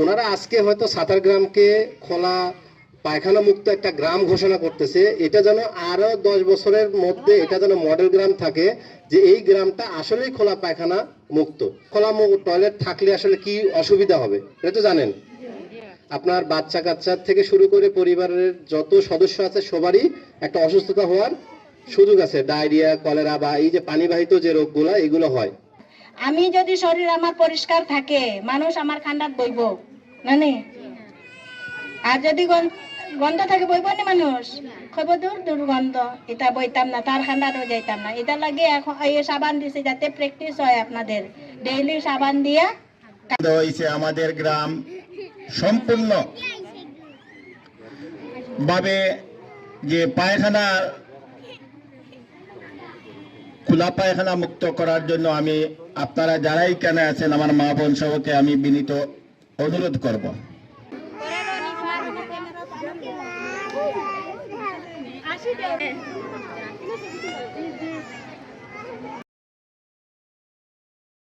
ওনারা আজকে হয়তো সাতার গ্রামকে খোলা পায়খানা মুক্ত একটা গ্রাম ঘোষণা করতেছে, এটা যেন আরো 10 বছরের মধ্যে এটা যেন মডেল গ্রাম থাকে, যে এই গ্রামটা আসলেই খোলা পায়খানা মুক্ত। খোলা টয়লেট থাকলে আসলে কি অসুবিধা হবে এটা তো জানেন। আপনার বাচ্চা কাচ্চা থেকে শুরু করে পরিবারের যত সদস্য আছে সবারই একটা অসুস্থতা হওয়ার সুযোগ আছে, ডায়রিয়া, কলেরা বা এই যে পানিবাহিত যে রোগগুলো এগুলো হয়। আমি যদি শরীর আমার পরিষ্কার থাকে মানুষ আমার খান্ডাত বইব নানি, আর যদি গন্ধ থাকে বইব না মানুষ, কইব দূর দুর্গন্ধ, এটা বইতাম না, তার খান্ডারও যাইতাম না। এটা লাগে এখন এই সাবান দিছে যাতে প্র্যাকটিস হয় আপনাদের, ডেইলি সাবান দিয়া। হয়েছে আমাদের গ্রাম সম্পূর্ণ ভাবে যে পায়খানা খোলা পায়খানা মুক্ত করার জন্য আমি আপনারা যারাই এখানে আছেন আমার মা বোন সহকে আমি বিনীত অনুরোধ করব।